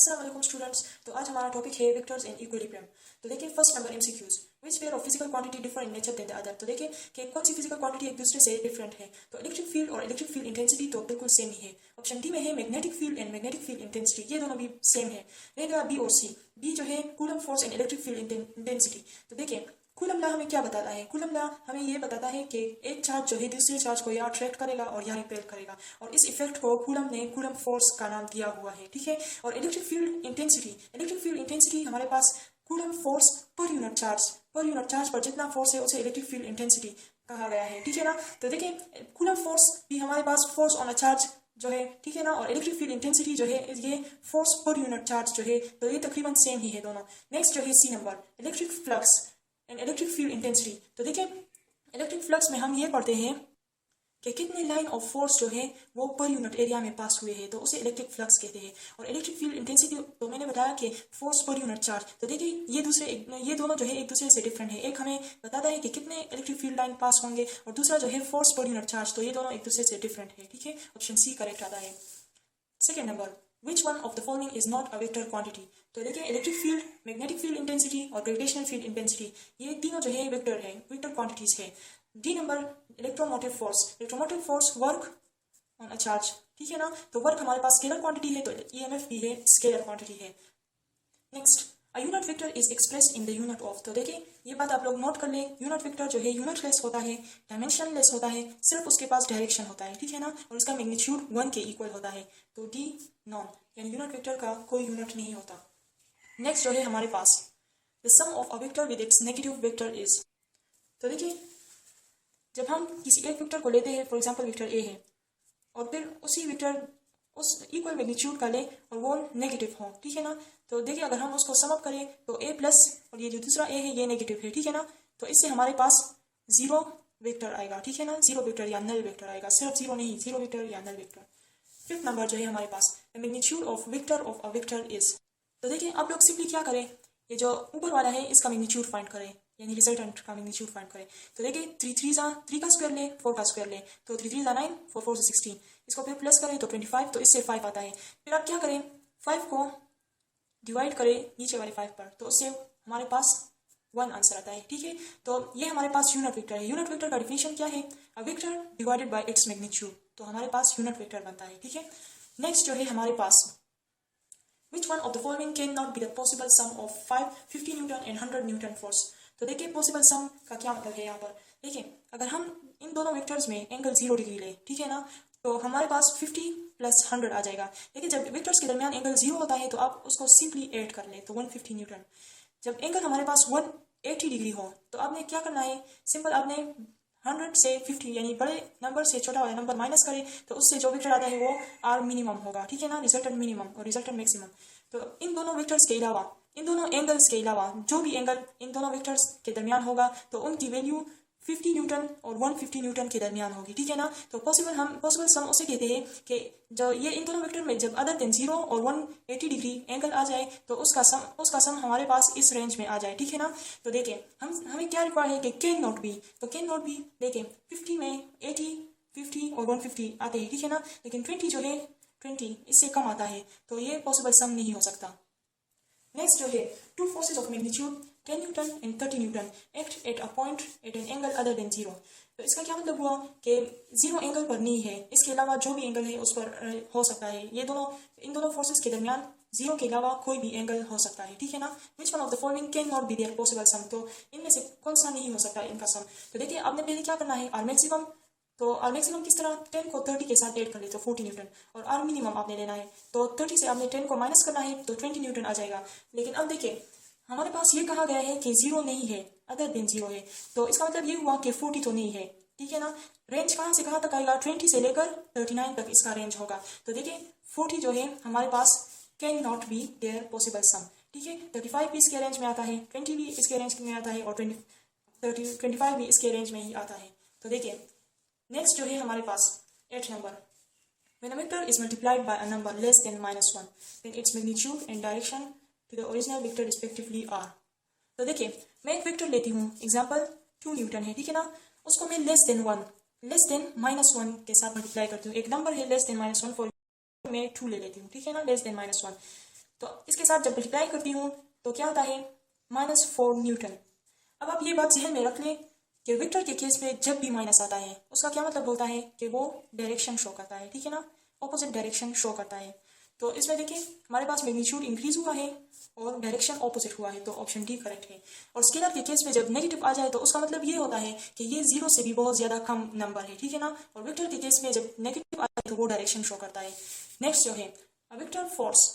अस्सलाम वालेकुम स्टूडेंट्स। तो आज हमारा टॉपिक है वेक्टर्स इन इक्विलिब्रियम। तो देखिए first number MCQs, which pair of physical quantity differ in nature than the other. तो देखिए कि कौन सी फिजिकल क्वांटिटी एक दूसरे से डिफरेंट है। तो इलेक्ट्रिक फील्ड और इलेक्ट्रिक फील्ड इंटेंसिटी तो बिल्कुल सेम ही है। ऑप्शन डी में है magnetic field and magnetic field intensity, ये दोनों भी सेम है। रहेगा बी और सी। बी जो है coulomb force and electric field intensity. तो देखिए कूलम लॉ हमें क्या बताता है। कूलम लॉ हमें ये बताता है कि एक चार्ज जो है दूसरे चार्ज को या अट्रैक्ट करेगा और या रिपेल करेगा, और इस इफेक्ट को कूलम ने कूलम फोर्स का नाम दिया हुआ है, ठीक है। और इलेक्ट्रिक फील्ड इंटेंसिटी हमारे पास कूलम फोर्स पर यूनिट चार्ज पर जितना फोर्स है उसे इलेक्ट्रिक फील्ड इंटेंसिटी कहा गया है, ठीक है ना। तो देखिए कूलम फोर्स भी हमारे पास फोर्स ऑन अ चार्ज जो है, ठीक है ना, और इलेक्ट्रिक फील्ड इंटेंसिटी जो है ये फोर्स पर यूनिट चार्ज जो है, तो ये तकरीबन सेम ही है दोनों। नेक्स्ट जो है C number, electric flux and electric field intensity. तो देखिए इलेक्ट्रिक फ्लक्स में हम ये पढ़ते हैं कि कितने लाइन ऑफ फोर्स जो है वो पर यूनिट एरिया में पास हुए हैं, तो उसे इलेक्ट्रिक फ्लक्स कहते हैं। और इलेक्ट्रिक फील्ड इंटेंसिटी तो मैंने बताया कि फोर्स पर यूनिट चार्ज। तो देखिए ये दोनों जो है एक दूसरे से डिफरेंट है। एक हमें बताता है कि कितने इलेक्ट्रिक फील्ड लाइन पास होंगे, और दूसरा जो है फोर्स पर यूनिट चार्ज। तो ये दोनों एक दूसरे से डिफरेंट है, ठीक है। ऑप्शन सी करेक्ट आता है। Second number, which one of the following is not a vector quantity. तो देखिए electric field, magnetic field intensity और ग्रेविटेशनल फील्ड इंटेंसिटी, ये तीनों जो है वेक्टर क्वांटिटीज है। D number, electromotive force work on a charge, ठीक है ना। तो वर्क हमारे पास स्केलर क्वांटिटी है, तो ईएमएफ भी है स्केलर क्वांटिटी है। Next, a unit vector is expressed in the unit of. तो देखिए ये बात आप लोग नोट कर लें, यूनिट वेक्टर जो है यूनिट लेस होता है, डायमेंशन लेस होता है, सिर्फ उसके पास डायरेक्शन होता है, ठीक है ना, और उसका मैग्नीट्यूड 1 के इक्वल होता है। तो डी नॉन, यानी यूनिट वेक्टर का कोई यूनिट नहीं होता। नेक्स्ट जो है हमारे पास, the sum of a vector with its negative vector is. तो देखिए जब हम किसी एक वेक्टर को लेते हैं, फॉर एग्जांपल वेक्टर ए है, और फिर उसी वेक्टर उस इक्वल मैग्नीट्यूड का ले और वो नेगेटिव हो, ठीक है ना। तो देखिए अगर हम उसको सम अप करें तो ए प्लस और ये जो दूसरा ए है ये नेगेटिव है, ठीक है ना। तो इससे हमारे पास जीरो वेक्टर आएगा, ठीक है ना, जीरो वेक्टर या नल वेक्टर आएगा, सिर्फ जीरो नहीं, जीरो वेक्टर या नल वेक्टर। फिफ्थ नंबर जो है हमारे पास, the magnitude of vector of a vector is. तो देखिए आप लोग सिंपली क्या करें, ये जो ऊपर वाला है इसका मैग्नीट्यूड फाइंड करें, यानी रिजल्टेंट का मैग्नीट्यूड फाइंड करें। तो देखिए 3 का स्क्वायर ले, 4 का स्क्वायर ले, तो 3 9, 4 से 16, इसको फिर प्लस करें तो 25, तो इससे 5 आता है। फिर आप क्या करें, 5 को डिवाइड करें नीचे वाले 5 पर, तो उससे हमारे पास 1 आंसर आता है, ठीक है। तो ये हमारे पास यूनिट वेक्टर है। यूनिट वेक्टर का डिफिनेशन क्या है, a vector divided by its magnitude, तो हमारे पास यूनिट वेक्टर बनता है, ठीक है। नेक्स्ट जो है हमारे पास, which one of the following cannot be the possible sum of 5, 50 Newton and 100 Newton force. तो देखिए पॉसिबल सम का क्या मतलब है यहाँ पर। देखिए अगर हम इन दोनों वेक्टर्स में एंगल 0 डिग्री ले, ठीक है ना, तो हमारे पास 50 प्लस 100 आ जाएगा। देखिए जब वेक्टर्स के दरमियान एंगल 0 होता है तो आप उसको सिंपली ऐड कर ले, तो 150 न्यूटन। जब एंगल हमारे पास 180 डिग्री हो तो आपने क्या करना है, सिंपल आपने 100 से 50 यानी बड़े नंबर से छोटा वाला नंबर माइनस करें, तो उससे जो वेक्टर आता है वो आर मिनिमम होगा, ठीक है ना, रिजल्टेंट मिनिमम और रिजल्टेंट मैक्सिमम। तो इन दोनों वेक्टर्स के अलावा, इन दोनों एंगल्स के अलावा जो भी एंगल इन दोनों वेक्टर्स के दरमियान होगा तो उनकी वैल्यू 50 न्यूटन और 150 न्यूटन के दरमियान होगी, ठीक है ना। तो पॉसिबल सम उसे कहते हैं कि जो ये इन दोनों वेक्टर में जब अदर देन 0 और 180 डिग्री एंगल आ जाए तो उसका सम हमारे पास इस रेंज में आ जाए, ठीक है ना। तो देखिए हमें क्या रिक्वायर है कि कैन नॉट बी, तो कैन नॉट बी देखिए 50 में 80, 50 और 150 आते हैं, ठीक है ना, लेकिन 20 जो है 20 इससे कम आता है, तो ये पॉसिबल सम नहीं हो सकता। नेक्स्ट जो है, two forces of magnitude 10 newton and 30 newton act at a point at an angle other than 0। तो इसका क्या मतलब हुआ कि 0 एंगल पर नहीं है, इसके अलावा जो भी एंगल है उस पर हो सकता है। इन दोनों फोर्सेज के दरमियान 0 के अलावा कोई भी एंगल हो सकता है, ठीक है ना। Which one of the following can not be there possible sum. तो इनमें से कौन सा नहीं हो सकता इनका सम। तो देखिए आपने पहले क्या करना है, आर मैक्सिमम, तो आर मैक्सिमम किस तरह, 10 को 30 के साथ ऐड कर ले तो 40 न्यूटन, और आर मिनिमम आपने लेना है, तो 30 से आपने 10 को माइनस करना है तो 20 न्यूटन आ जाएगा। लेकिन अब देखिए हमारे पास ये कहा गया है कि 0 नहीं है, अदर देन 0 है, तो इसका मतलब ये हुआ कि 40 तो नहीं है, ठीक है ना। रेंज कहाँ से कहाँ तक आएगा, 20 से लेकर 39 तक इसका रेंज होगा। तो देखिए 40 जो है हमारे पास can not be there possible sum, ठीक है। 35 भी इसके रेंज में आता है, 20 भी इसके रेंज में आता है, और 25 भी इसके रेंज में ही आता है। तो देखिए नेक्स्ट जो है हमारे पास 8 number, when a vector is multiplied by a number less than -1 then its magnitude and direction to the original vector respectively are। तो देखिए मैं एक वेक्टर लेती हूँ, एग्जांपल 2 न्यूटन है, ठीक है ना, उसको मैं लेस देन -1 के साथ मल्टीप्लाई करती हूँ। एक नंबर है लेस देन -1, फॉर मैं 2 ले लेती हूँ, ठीक है ना, लेस देन -1। तो इसके साथ जब मल्टीप्लाई करती हूँ तो क्या होता है, -4 न्यूटन। अब आप ये बात जहन में रख लें कि वेक्टर के केस में जब भी माइनस आता है उसका क्या मतलब होता है कि वो डायरेक्शन शो करता है, ठीक है ना, ऑपोजिट डायरेक्शन शो करता है। तो इसमें देखिए हमारे पास मैग्नीट्यूड इंक्रीज हुआ है और डायरेक्शन ऑपोजिट हुआ है, तो ऑप्शन डी करेक्ट है। और स्केलर के केस में जब नेगेटिव आ जाए तो उसका मतलब ये होता है कि ये जीरो से भी बहुत ज्यादा कम नंबर है, ठीक है ना। और वेक्टर के केस में जब नेगेटिव आ जाए तो वो डायरेक्शन शो करता है। नेक्स्ट जो है, vector force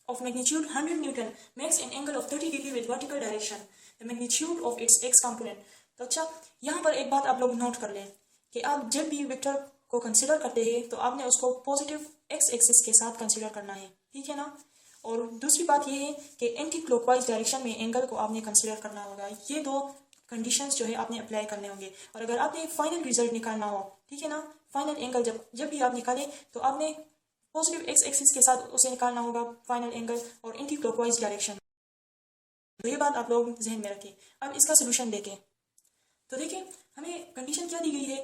of magnitude 100 Newton makes an angle of 30 degree with vertical direction. The magnitude of its x component. तो अच्छा, यहाँ पर एक बात आप लोग नोट कर लें कि आप जब भी वेक्टर को कंसिडर करते हैं तो आपने उसको पॉजिटिव एक्स एक्सिस के साथ कंसिडर करना है, ठीक है ना। और दूसरी बात यह है कि एंटी क्लॉकवाइज डायरेक्शन में एंगल को आपने कंसिडर करना होगा। ये दो कंडीशंस जो है आपने अप्लाई करने होंगे। और अगर आपने फाइनल रिजल्ट निकालना हो, ठीक है ना, फाइनल एंगल जब भी आप निकालें तो आपने पॉजिटिव एक्स एक्सिस के साथ उसे निकालना होगा फाइनल एंगल और एंटी क्लॉकवाइज डायरेक्शन। तो ये बात आप लोग जहन में रखें। अब इसका सोल्यूशन देखें तो देखिए हमें कंडीशन क्या दी गई है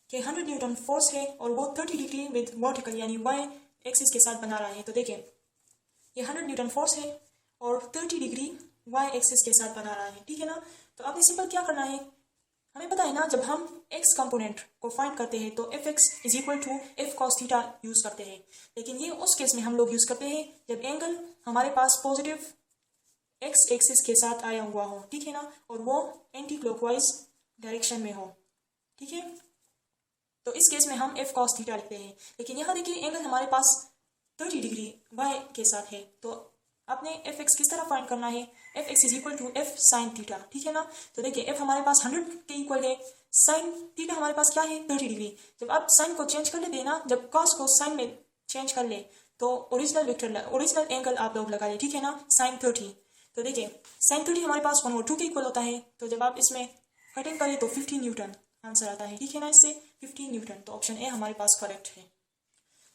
कि 100 न्यूटन फोर्स है और वो 30 डिग्री विद वर्टिकल यानी वाई एक्सिस के साथ बना रहा है। तो देखिए ये 100 न्यूटन फोर्स है और 30 डिग्री वाई एक्सिस के साथ बना रहा है, ठीक है ना। तो आपने सिंपल क्या करना है, हमें पता है ना जब हम x कंपोनेंट को फाइंड करते हैं तो fx is equal to f cos theta use करते हैं। लेकिन ये उस केस में हम लोग यूज करते हैं जब एंगल हमारे पास पॉजिटिव x एक्सिस के साथ आया हुआ हो, ठीक है ना, और वो एंटी क्लॉकवाइज डायरेक्शन में हो, ठीक है। तो इस केस में हम f cos थीटा लिखते हैं। लेकिन यहाँ देखिए एंगल हमारे पास 30 डिग्री y के साथ है, तो आपने fx किस तरह फाइंड करना है, fx is equal to f sin theta, ठीक है ना। तो देखिए f हमारे पास 100 के इक्वल है, sin थीटा हमारे पास क्या है 30 डिग्री। जब आप sin को चेंज कर लेते हैं ना, जब cos को sin में चेंज कर ले तो ओरिजिनल एंगल आप लोग लगा ले, ठीक है ना, sin 30। तो देखिए sin 30 हमारे पास 1/2 के इक्वल होता है। तो जब आप इसमें कटिंग करें तो 15 न्यूटन आंसर आता है, ठीक है ना, इससे 15 न्यूटन। तो ऑप्शन ए हमारे पास करेक्ट है।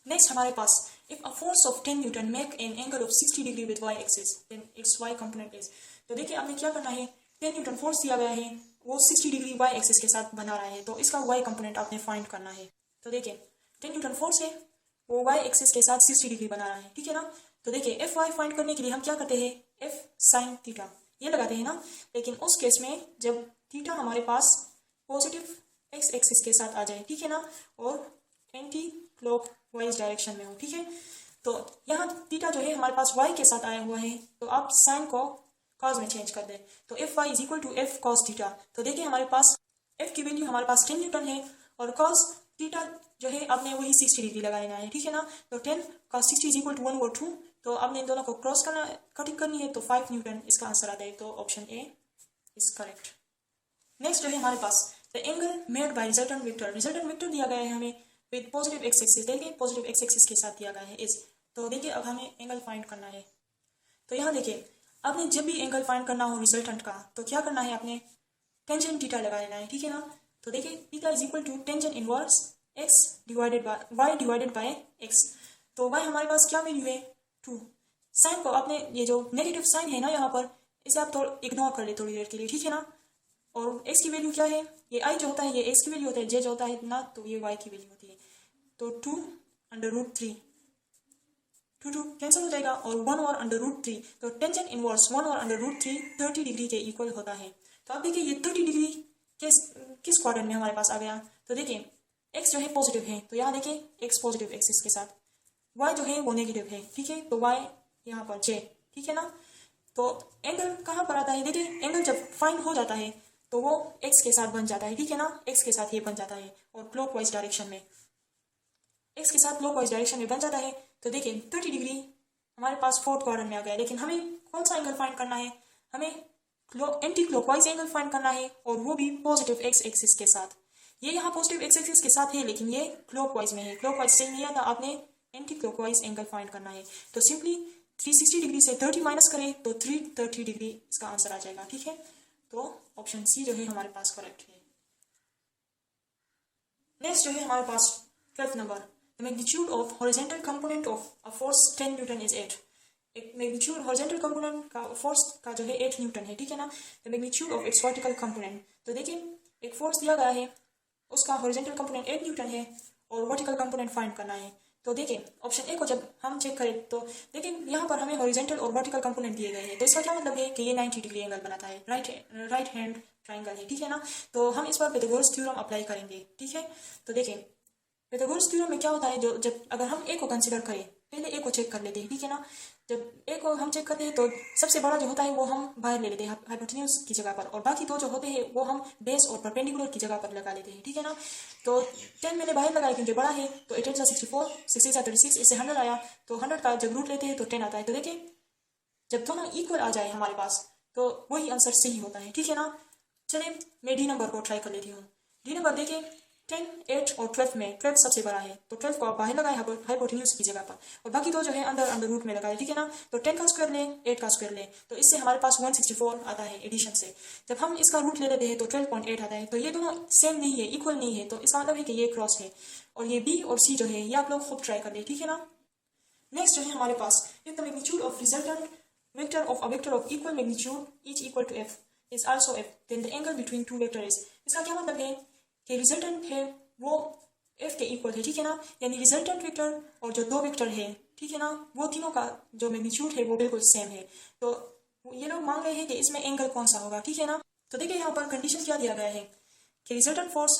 नेक्स्ट हमारे पास if a force of 10 newton make an angle of 60 degree with y axis then its y component is. तो देखिए आपने क्या करना है, 10 न्यूटन फोर्स दिया गया है, वो 60 डिग्री वाई एक्सिस के साथ बना रहा है, तो इसका वाई कंपोनेंट आपने फाइंड करना है। तो देखिए 10 न्यूटन फोर्स है, वो वाई एक्सिस के साथ 60 डिग्री बना रहा है, ठीक है ना। तो देखिए एफ वाई फाइंड करने के लिए हम क्या करते हैं, एफ साइन थीटा ये लगाते हैं ना। लेकिन उस केस में जब थीटा हमारे पास पॉजिटिव एक्स एक्सिस के साथ आ जाए, ठीक है ना, और एंटी क्लॉक वाइज डायरेक्शन में हो, ठीक है। तो यहाँ थीटा जो है हमारे पास y के साथ आया हुआ है, तो आप साइन को cos में चेंज कर दें, तो F Y is equal to F cos theta. तो देखिए हमारे पास f की वैल्यू हमारे पास 10 न्यूटन है और cos थीटा जो है आपने वही 60 डिग्री लगाना है, ठीक है ना। तो 10 cos 60 इज इक्वल टू 1/2, तो आपने इन दोनों को क्रॉस करना कटिंग करनी है, तो 5 न्यूटन इसका आंसर आता है। तो option a is correct. Next जो है हमारे पास the angle made by resultant vector दिया गया है हमें विद पॉजिटिव एक्स एक्सिस, देखिए पॉजिटिव एक्स एक्सिस के साथ दिया गया है इस। तो देखिए अब हमें एंगल फाइंड करना है। तो यहाँ देखिए आपने जब भी एंगल फाइंड करना हो रिजल्टेंट का तो क्या करना है, आपने टेंजेंट थीटा लगा लेना है, ठीक है ना। तो देखिए theta is equal to tangent inverse X divided by X. तो वाई हमारे पास क्या वैल्यू है 2। साइन को आपने ये जो नेगेटिव साइन है ना यहाँ पर, इसे आप थोड़ा इग्नोर कर ले थोड़ी देर के लिए, ठीक है ना। और x की वैल्यू क्या है, ये i जो होता है ये x की वैल्यू होता है, j जो होता है ना तो ये y की वैल्यू होती है। तो 2/√3 2 कैंसिल हो जाएगा और 1/√3। तो टेंजेंट इनवर्स 1/√3 30 डिग्री के इक्वल होता है। तो आप देखिए ये 30 डिग्री किस क्वाड्रेंट में हमारे पास आ गया। तो देखिए x जो है पॉजिटिव है, तो यहाँ देखिए x पॉजिटिव एक्सिस के साथ, y जो है वो नेगेटिव है, ठीक है, तो y यहाँ पर j, ठीक है ना। तो एंगल कहाँ पर आता है, देखिए एंगल जब फाइंड हो जाता है तो वो x के साथ बन जाता है, ठीक है ना, x के साथ ये बन जाता है और क्लॉकवाइज डायरेक्शन में x के साथ क्लॉकवाइज डायरेक्शन में बन जाता है। तो देखिए 30 डिग्री हमारे पास फोर्थ क्वाड्रेंट में आ गया। लेकिन हमें कौन सा एंगल फाइंड करना है, हमें एंटी क्लॉकवाइज एंगल फाइंड करना है और वो भी पॉजिटिव एक्स एक्सिस के साथ। ये यहाँ पॉजिटिव एक्स एक्सिस के साथ है लेकिन ये क्लॉकवाइज में है, क्लॉकवाइज से नहीं आता, आपने एंटी क्लॉकवाइज एंगल फाइंड करना है। तो सिंपली 360 डिग्री से 30 माइनस करें तो 330 डिग्री इसका आंसर आ जाएगा, ठीक है। तो ऑप्शन सी जो है हमारे पास करेक्ट है। नेक्स्ट जो है हमारे पास 12th number, the magnitude of horizontal component of a force 10 Newton is 8। एक मैग्नीट्यूड हॉरिजॉन्टल कंपोनेंट का फोर्स का जो है 8 न्यूटन है, ठीक है ना। The magnitude of its vertical component, तो देखिए एक फोर्स दिया गया है, उसका हॉरिजॉन्टल कंपोनेंट 8 न्यूटन है और वर्टिकल कंपोनेंट फाइंड करना है। तो देखिए ऑप्शन ए को जब हम चेक करें तो देखिए यहाँ पर हमें हॉरिजॉन्टल और वर्टिकल कंपोनेंट दिए गए हैं, तो इसका क्या मतलब है कि ये 90 डिग्री एंगल बनाता है, राइट हैंड ट्राइंगल है, ठीक है ना। तो हम इस पर पाइथागोरस थ्योरम अप्लाई करेंगे, ठीक है। तो देखिए पाइथागोरस थ्योरम में क्या होता है, जो जब अगर हम ए को कंसिडर करें, पहले ए को चेक कर लेते हैं, ठीक है ना। जब ए को हम चेक करते हैं तो सबसे बड़ा जो होता है वो हम बाहर ले लेते हैं हाइपोटेन्यूज की जगह पर, और बाकी दो जो होते हैं वो हम बेस और परपेंडिकुलर की जगह पर लगा लेते हैं, ठीक है ना। तो 10 मैंने बाहर लगाया क्योंकि बड़ा है, तो 8 × 64, 60 × 36, इससे 100 आया, तो 100 का जब रूट लेते हैं तो 10 आता है। तो देखिए जब दोनों इक्वल आ जाए हमारे पास तो वही आंसर सही होता है, ठीक है ना। चलिए मैं डी नंबर को ट्राई कर लेती हूँ। डी नंबर देखिए 10, 8 और 12 में 12 सबसे बड़ा है, तो 12 को आप बाहर लगाए हाइपोटेन्यूज की जगह पर, और बाकी दो जो है अंदर अंडर रूट में लगाए, ठीक है ना। तो 10 का स्क्वायर लें, 8 का स्क्वायर लें, तो इससे हमारे पास 164 आता है एडिशन से। जब हम इसका रूट ले लेते हैं तो 12.8 आता है, तो ये दोनों सेम नहीं है, इक्वल नहीं है, तो इसका मतलब है कि ये क्रॉस है। और ये बी और सी जो है ये आप लोग खुद ट्राई कर ले, ठीक है ना। नेक्स्ट जो है हमारे पास, if the magnitude of resultant vector of a vector of equal magnitude each equal to f is also f, then the angle between two vector is। इसका क्या मतलब है कि रिजल्टेंट है वो f के इक्वल है, ठीक है ना। यानी रिजल्टेंट वेक्टर और जो दो वेक्टर है, ठीक है ना, वो तीनों का जो मैग्नीट्यूड है वो बिल्कुल सेम है। तो ये लोग मांग रहे हैं कि इसमें एंगल कौन सा होगा, ठीक है ना। तो देखिए यहाँ पर कंडीशन क्या दिया गया है कि रिजल्टेंट फोर्स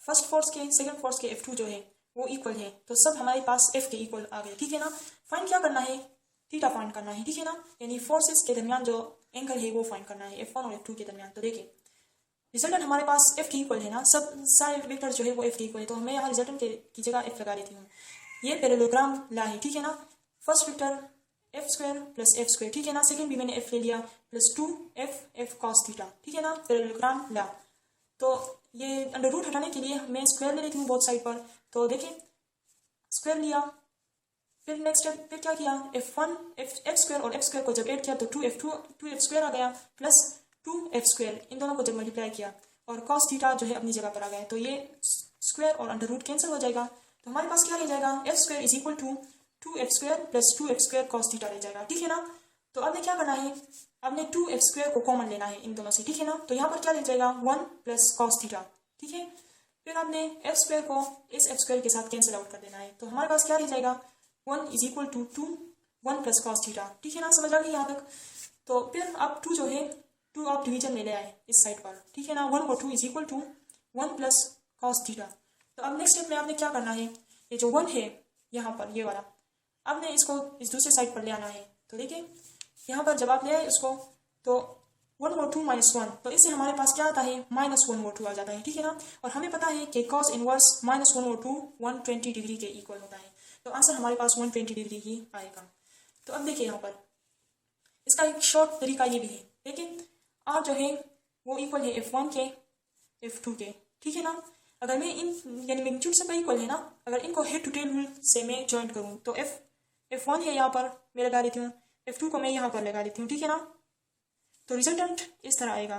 फर्स्ट फोर्स के सेकंड फोर्स के F2 जो है वो इक्वल है, तो सब हमारे पास F के इक्वल आ गए, ठीक है ना। फाइंड क्या करना है, थीटा फाइंड करना है, ठीक है ना। यानी फोर्सेस के दरमियान जो एंगल है वो फाइंड करना है F1 और F2 के दरमियान। तो देखिए रिजल्टेंट हमारे पास F के इक्वल है ना, सब सारे वेक्टर जो है वो F के इक्वल है, तो मैं यहाँ रिजल्टेंट की जगह F लगा देती हूँ। ये पैरेललोग्राम ला है, ठीक है ना। फर्स्ट वेक्टर f² + f², ठीक है ना। सेकंड भी मैंने F ले लिया +2f cos थीटा, ठीक है ना, पैरेललोग्राम ला। तो ये अंडर रूट हटाने के लिए मैं स्क्वायर ले लेती हूँ बोथ साइड पर, तो देखिए स्क्वायर लिया, फिर नेक्स्ट स्टेप पे क्या किया, f² और f² को जब ऐड किया तो 2f² आ गया प्लस 2f², इन दोनों को जब मल्टीप्लाई किया और cos थीटा जो है अपनी जगह पर आ गया, तो ये स्क्वायर और अंडर रूट कैंसिल हो जाएगा, तो हमारे पास क्या रह जाएगा, f² = 2f² + 2f² cos theta रह जाएगा, ठीक है ना। तो आपने क्या करना है, आपने 2f² को कॉमन लेना है इन दोनों से, ठीक है ना। तो यहाँ पर क्या रह जाएगा 1 + cos थीटा, ठीक है। फिर आपने f² को इस f² के साथ कैंसिल आउट कर देना है, तो हमारे पास क्या रह जाएगा 1 = 2 1 + cos थीटा, ठीक है ना। समझ आ गई यहाँ तक। तो फिर आप 2 जो है 2 आप डिवीजन में ले आए इस साइड पर, ठीक है ना। 1 और 2 = 1 + cos थीटा। तो अब नेक्स्ट स्टेप में आपने क्या करना है, ये जो 1 है यहाँ पर ये वाला, आपने इसको इस दूसरे साइड पर ले आना है। तो देखिए यहाँ पर जब आप ले आए इसको तो 1 और 2 -1, तो इससे हमारे पास क्या आता है -1 और 2 आ जाता है, ठीक है ना। और हमें पता है कि cos इनवर्स -1 और 2 120 डिग्री के इक्वल होता है, तो आंसर हमारे पास 120 डिग्री ही आएगा। तो अब देखिए यहाँ पर इसका एक शॉर्ट तरीका ये भी है, देखिए R जो है वो इक्वल है F1 के F2 के, ठीक है ना। अगर मैं इन यानी मैग्नीट्यूड सब इक्वल है ना, अगर इनको हेड टू टेल रूल से मैं ज्वाइन करूँ तो F1 है यहाँ पर मैं लगा देती हूँ, F2 को मैं यहाँ पर लगा देती हूँ, ठीक है ना। तो रिजल्टेंट इस तरह आएगा।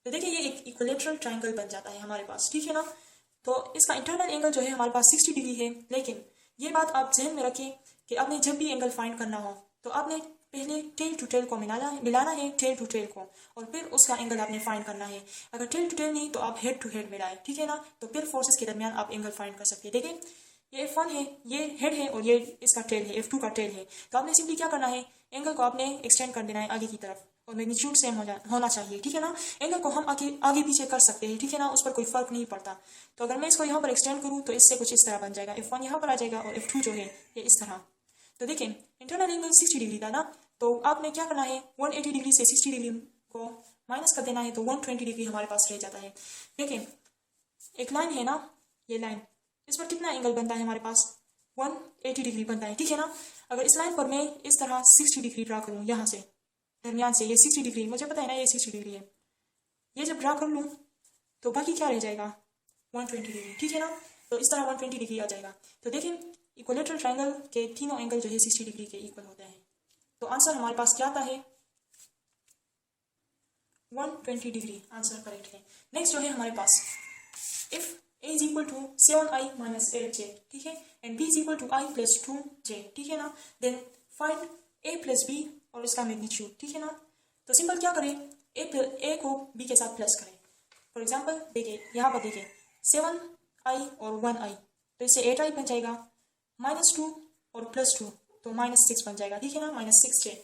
तो देखिए ये एक इक्विलेटरल ट्राइंगल बन जाता है हमारे पास, ठीक है ना। तो इसका इंटरनल एंगल जो है हमारे पास 60 डिग्री है, लेकिन ये बात आप जहन में रखें कि आपने जब भी एंगल फाइंड करना हो तो आपने पहले टेल टू टेल को मिलाना है टेल टू टेल को, और फिर उसका एंगल आपने फाइंड करना है। अगर टेल टू टेल नहीं तो आप हेड टू हेड मिलाएं, ठीक है ना। तो फिर फोर्सेस के दरमियान आप एंगल फाइंड कर सकते हैं। देखिए ये F1 है, ये हेड है और ये इसका टेल है, F2 का टेल है। तो आपने सिंपली क्या करना है, एंगल को आपने एक्सटेंड कर देना है आगे की तरफ, और मैग्नीट्यूड सेम होना चाहिए, ठीक है ना। एंगल को हम आगे पीछे कर सकते हैं, ठीक है ना, उस पर कोई फर्क नहीं पड़ता। तो अगर मैं इसको यहाँ पर एक्सटेंड करूँ तो इससे कुछ इस तरह बन जाएगा, F1 यहाँ पर आ जाएगा और F2 जो है ये इस तरह। तो देखिए इंटरनल एंगल 60 डिग्री था ना, तो आपने क्या करना है 180 डिग्री से 60 डिग्री को माइनस कर देना है, तो 120 डिग्री हमारे पास रह जाता है। देखिए एक लाइन है ना, ये लाइन, इस पर कितना एंगल बनता है हमारे पास 180 डिग्री बनता है, ठीक है ना। अगर इस लाइन पर मैं इस तरह 60 डिग्री ड्रा करूँ, यहाँ से दरमियान से ये 60 डिग्री, मुझे पता है ना ये 60 डिग्री है, ये जब ड्रा कर लूँ तो बाकी क्या रह जाएगा 120 डिग्री, ठीक है ना। तो इस तरह 120 डिग्री आ जाएगा। तो देखिए इक्विलेटरल ट्राइंगल के तीनों एंगल जो है 60 डिग्री के इक्वल होते हैं। तो आंसर हमारे पास क्या आता है 120 डिग्री, आंसर करेक्ट है। नेक्स्ट जो है हमारे पास इफ a = 7i - 8j, ठीक है, एंड b = i + 2j, ठीक है ना, देन फाइंड a + b और इसका मैग्नीट्यूड, ठीक है ना। तो सिंपल क्या करें, a को b के साथ प्लस करें। फॉर एग्जांपल देखिए यहाँ पर देखिए 7i और 1i, तो इससे 8i बन जाएगा, -2 और +2, तो -6 बन जाएगा, ठीक है ना, -6J।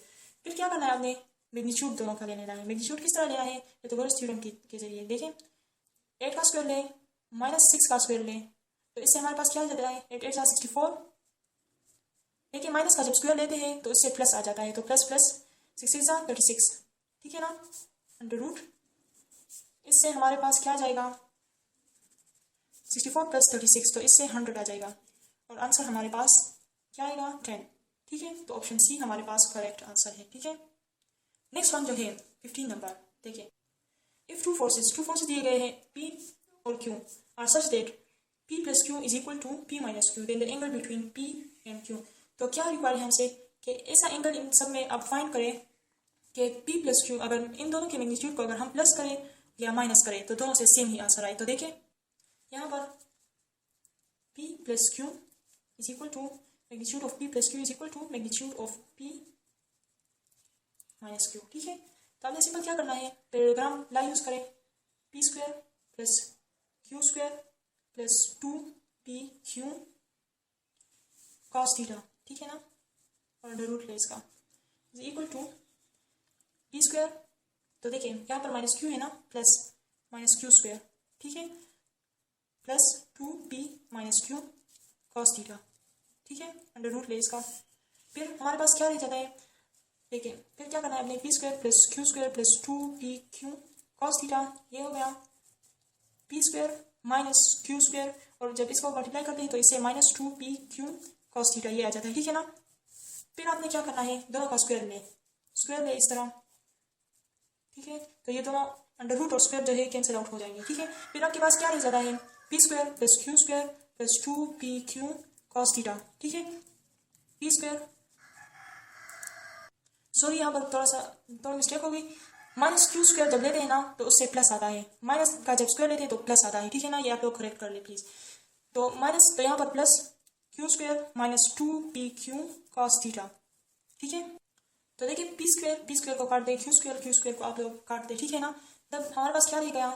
फिर क्या करना है आपने, मैग्नीट्यूड दोनों का लेना है। मैग्नीट्यूड किस तरह लेना है, ये तो गर्ल्स थ्योरम के जरिए। देखें 8 का स्क्वायर लें, -6 का स्क्वायर लें, तो इससे हमारे पास क्या आ जाता है, 8 8 64। देखिए माइनस का जब स्क्वायर लेते हैं तो इससे प्लस आ जाता है, तो प्लस प्लस 6 6 36, ठीक है ना, अंडर रूट इससे हमारे पास क्या आ जाएगा 64 + 36, तो इससे 100 आ जाएगा और आंसर हमारे पास क्या आएगा 10, ठीक है। तो ऑप्शन सी हमारे पास करेक्ट आंसर है, ठीक है। नेक्स्ट वन जो है 15 नंबर, देखिए इफ टू फोर्सेस दिए गए हैं P और Q are such that P + Q = P - Q, then the angle between P and Q। तो क्या रिक्वायर है हमसे कि ऐसा एंगल इन सब में आप फाइंड करें कि P + Q, अगर इन दोनों के मैग्नीट्यूड को अगर हम प्लस करें या माइनस करें तो दोनों से सेम ही आंसर आए। तो देखिए यहाँ पर P + Q = magnitude of P + Q = magnitude of P - Q, ठीक है। तो आपने सिंपल क्या करना है, पैरेललोग्राम ला यूज करें, P² + Q² + 2PQ cos theta, ठीक है ना, और अंडर रूट ले इसका = P²। तो देखिए यहाँ पर -Q है ना, प्लस -Q², ठीक है, plus 2P - Q cos theta, ठीक है, अंडर रूट ले इसका। फिर हमारे पास क्या रह जाता है, देखिए फिर क्या करना है अपने P² + Q² + 2PQ cos theta, ये हो गया P² - Q², और जब इसको मल्टीप्लाई करते हैं तो इससे -2PQ cos थीटा ये आ जाता है, ठीक है ना। फिर आपने क्या करना है, दोनों का स्क्वायर ले इस तरह, ठीक है, तो ये दोनों अंडर रूट और स्क्वायर जो है कैंसिल आउट हो जाएंगे, ठीक है। फिर आपके पास क्या रह जाता है, P² + Q² + 2PQ cos theta, ठीक है, P², सॉरी यहाँ पर थोड़ा मिस्टेक हो गई, -Q² जब लेते हैं ना तो उससे प्लस आता है, माइनस का जब स्क्वायर लेते हैं तो प्लस आता है, ठीक है ना, ये आप लोग करेक्ट कर ले प्लीज। तो माइनस, तो यहाँ पर plus Q² - 2PQ cos theta, ठीक है। तो देखिए P² को काट दे, Q² को आप लोग काट दे, ठीक है ना, तब हमारे पास क्या रह गया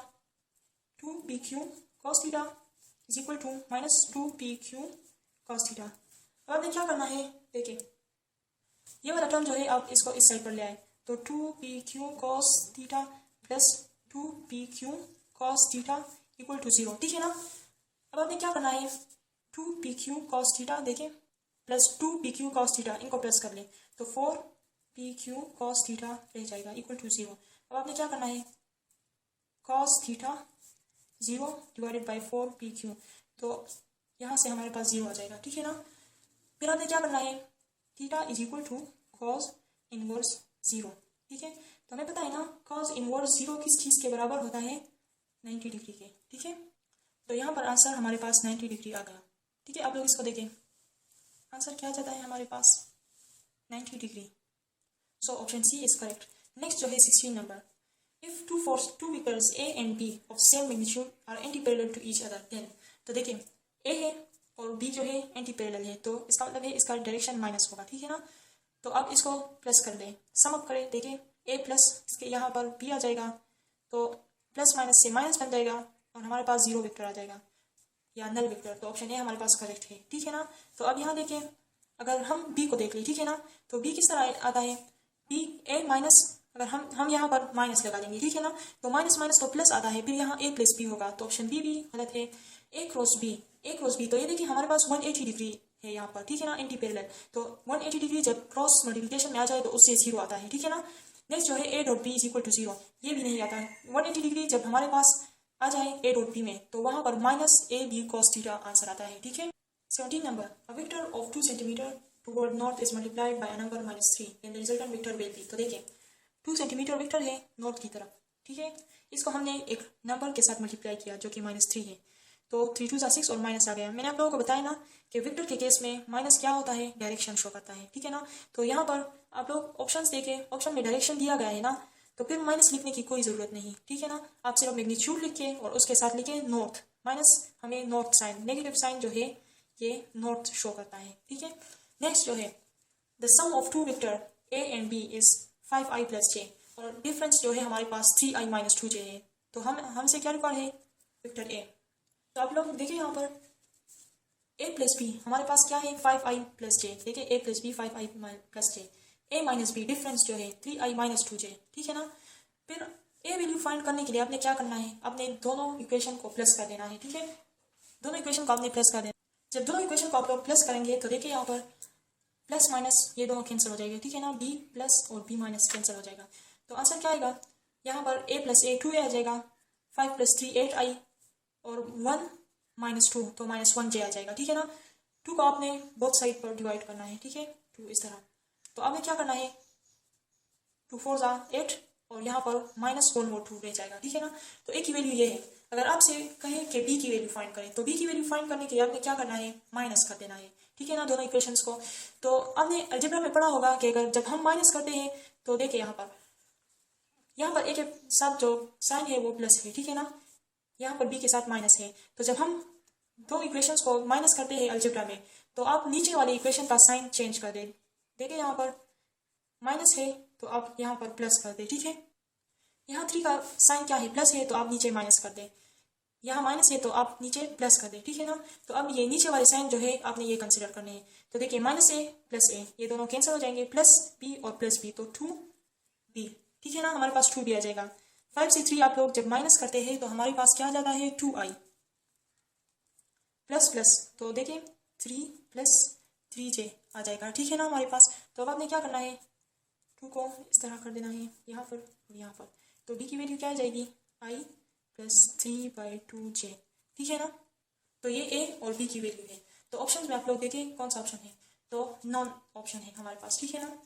2PQ cos theta = -2PQ cos theta. अब आपने क्या करना है, देखिए ये वाला टर्म जो है आप इसको इस साइड पर ले आए, तो 2PQ cos theta + 2PQ cos theta = 0, ठीक है ना। अब आपने क्या करना है 2PQ cos थीटा, देखिए प्लस 2PQ cos थीटा, इनको प्लस कर ले तो 4PQ cos थीटा रह जाएगा = 0। अब आपने क्या करना है cos थीटा 0 / 4PQ, तो यहाँ से हमारे पास 0 आ जाएगा, ठीक है ना। फिर आपने क्या करना है थीटा = cos इनवर्स 0, ठीक है। तो हमें पता है ना cos इनवर्स 0 किस चीज़ के बराबर होता है, 90 डिग्री के, ठीक है। तो यहाँ पर आंसर हमारे पास 90 डिग्री आ गया, ठीक है। आप लोग इसको देखें, आंसर क्या जाता है हमारे पास 90 degree, so option C is correct. Next जो है 16 number, if two vectors A and B of same magnitude are anti-parallel to each other then। तो देखिए A है और B जो है एंटी पैरेलल है, तो इसका मतलब है इसका डायरेक्शन माइनस होगा, ठीक है ना। तो अब इसको प्लस कर दें, सम अप करें, देखिए A प्लस इसके यहाँ पर B आ जाएगा, तो प्लस माइनस से माइनस बन जाएगा और हमारे पास 0 वेक्टर आ जाएगा या नल वेक्टर, तो ऑप्शन ए हमारे पास करेक्ट है, ठीक है ना। तो अब यहाँ देखें, अगर हम B को देख लें, ठीक है ना, तो B किस तरह आता है, B A माइनस, अगर हम यहाँ पर माइनस लगा देंगे, ठीक है ना, तो माइनस माइनस तो प्लस आता है, फिर यहाँ A + B होगा, तो ऑप्शन बी भी गलत है। A क्रॉस B, तो ये देखिए हमारे पास 180 डिग्री है यहाँ पर, ठीक है ना, एंटी पैरेलल, तो 180 डिग्री जब क्रॉस मल्टीप्लिकेशन में आ जाए तो उससे 0 आता है, ठीक है ना। नेक्स्ट जो है A.B = 0, ये भी नहीं आता है। 180 डिग्री जब हमारे पास आ जाए A.B में तो वहाँ पर -AB cos थीटा आंसर आता है, ठीक है। 17 number, a vector of 2 centimetre toward north is multiplied by a number -3 and the resultant vector will be. तो देखिए 2 सेंटीमीटर वेक्टर है नॉर्थ की तरफ, ठीक है, इसको हमने एक नंबर के साथ मल्टीप्लाई किया जो कि -3 है, तो 3 2 6 और माइनस आ गया। मैंने आप लोगों को बताया ना कि वेक्टर के केस में माइनस क्या होता है, डायरेक्शन शो करता है, ठीक है ना। तो यहाँ पर आप लोग ऑप्शंस देखें, ऑप्शन में डायरेक्शन दिया गया है ना, तो फिर माइनस लिखने की कोई ज़रूरत नहीं, ठीक है ना। आप सिर्फ मैग्नीट्यूड लिखे और उसके साथ लिखे नॉर्थ, माइनस हमें नॉर्थ साइन, नेगेटिव साइन जो है ये नॉर्थ शो करता है, ठीक है। नेक्स्ट जो है the sum of 2 vector A and B is 5i + j, और डिफरेंस जो है हमारे पास 3i - 2j है, तो हमसे क्या रिक्वायर है वेक्टर A। तो आप लोग देखिए यहाँ पर ए प्लस बी हमारे पास क्या है 5i प्लस जे, देखिए ए प्लस बी 5i प्लस जे, ए माइनस बी डिफरेंस जो है 3i माइनस 2j, ठीक है ना। फिर ए वैल्यू फाइंड करने के लिए आपने क्या करना है, आपने दोनों इक्वेशन को प्लस कर देना है, ठीक है। दोनों इक्वेशन को आपने प्लस कर देना। जब दोनों इक्वेशन को आप लोग प्लस करेंगे तो देखिए यहाँ पर प्लस माइनस ये दोनों कैंसिल हो जाएंगे, ठीक है ना। बी प्लस और बी माइनस कैंसिल हो जाएगा, तो आंसर क्या आएगा, यहाँ पर ए प्लस ए 2a आ जाएगा, 5 प्लस 3 8i और 1 माइनस 2 तो माइनस 1j आ जाएगा, ठीक है ना। 2 को आपने बोथ साइड पर डिवाइड करना है, ठीक है, 2 इस तरह। तो आपने क्या करना है, 2 4 8 और यहाँ पर माइनस 1 और 2 रह जाएगा, ठीक है ना। तो ए की वैल्यू ये है। अगर आपसे कहें कि बी की वैल्यू फाइंड करें तो बी की वैल्यू फाइंड करने के लिए आपने क्या करना है, माइनस कर देना है, ठीक है ना, दोनों इक्वेशंस को। तो आपने अलजेब्रा में पढ़ा होगा कि अगर जब हम माइनस करते हैं तो देखिए यहाँ पर ए के साथ जो साइन है वो प्लस है, ठीक है ना, यहाँ पर बी के साथ माइनस है। तो जब हम दो इक्वेशंस को माइनस करते हैं अलजेब्रा में तो आप नीचे वाले इक्वेशन का साइन चेंज कर दें, देखिए यहाँ पर माइनस है तो आप यहाँ पर प्लस कर दें, ठीक है। यहाँ 3 का साइन क्या है, प्लस है, तो आप नीचे माइनस कर दें। यहाँ माइनस है तो आप नीचे प्लस कर दें, ठीक है ना। तो अब ये नीचे वाले साइन जो है आपने ये कंसिडर करने हैं। तो देखिए माइनस ए प्लस ए ये दोनों कैंसिल हो जाएंगे, प्लस बी और प्लस बी तो 2b, ठीक है ना, हमारे पास 2b आ जाएगा। 5 से 3 आप लोग जब माइनस करते हैं तो हमारे पास क्या आ जाता है 2i प्लस प्लस, तो देखिए 3 प्लस 3j आ जाएगा, ठीक है ना हमारे पास। तो अब आपने क्या करना है, 2 को इस तरह कर देना है यहाँ पर और यहाँ पर। तो b की वैल्यू क्या आ जाएगी, i प्लस 3/2j, ठीक है ना। तो ये a और b की वैल्यू है। तो ऑप्शन में आप लोग देखें कौन सा ऑप्शन है, तो नॉन ऑप्शन है हमारे पास, ठीक है ना।